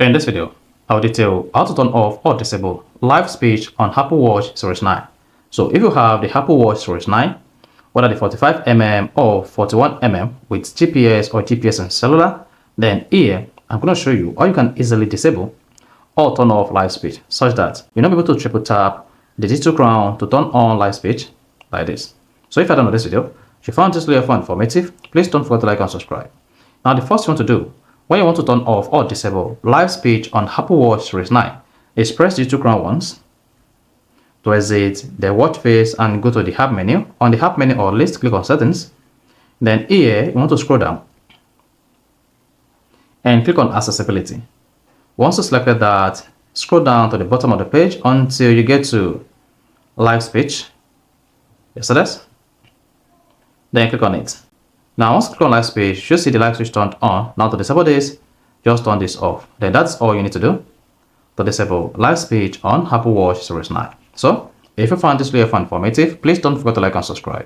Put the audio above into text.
In this video, I'll detail how to turn off or disable live speech on Apple Watch Series 9. So if you have the Apple Watch Series 9, whether the 45mm or 41mm with GPS or GPS and cellular, then here I'm going to show you how you can easily disable or turn off live speech such that you're not able to triple tap the digital crown to turn on live speech like this. So if you're done with this video, if you found this video informative, please don't forget to like and subscribe. Now the first thing you want to do when you want to turn off or disable live speech on Apple Watch Series 9 is press the digital crown once to exit the watch face and go to the app menu. On the app menu or list, click on settings. Then here you want to scroll down and click on accessibility. Once you selected that, scroll down to the bottom of the page until you get to live speech. Yes, so that's. Then click on it. Now once you click on live speech, you should see the live switch turned on. Now to disable this, just turn this off. Then that's all you need to do to disable live speech on Apple Watch Series 9. So if you found this video informative, please don't forget to like and subscribe.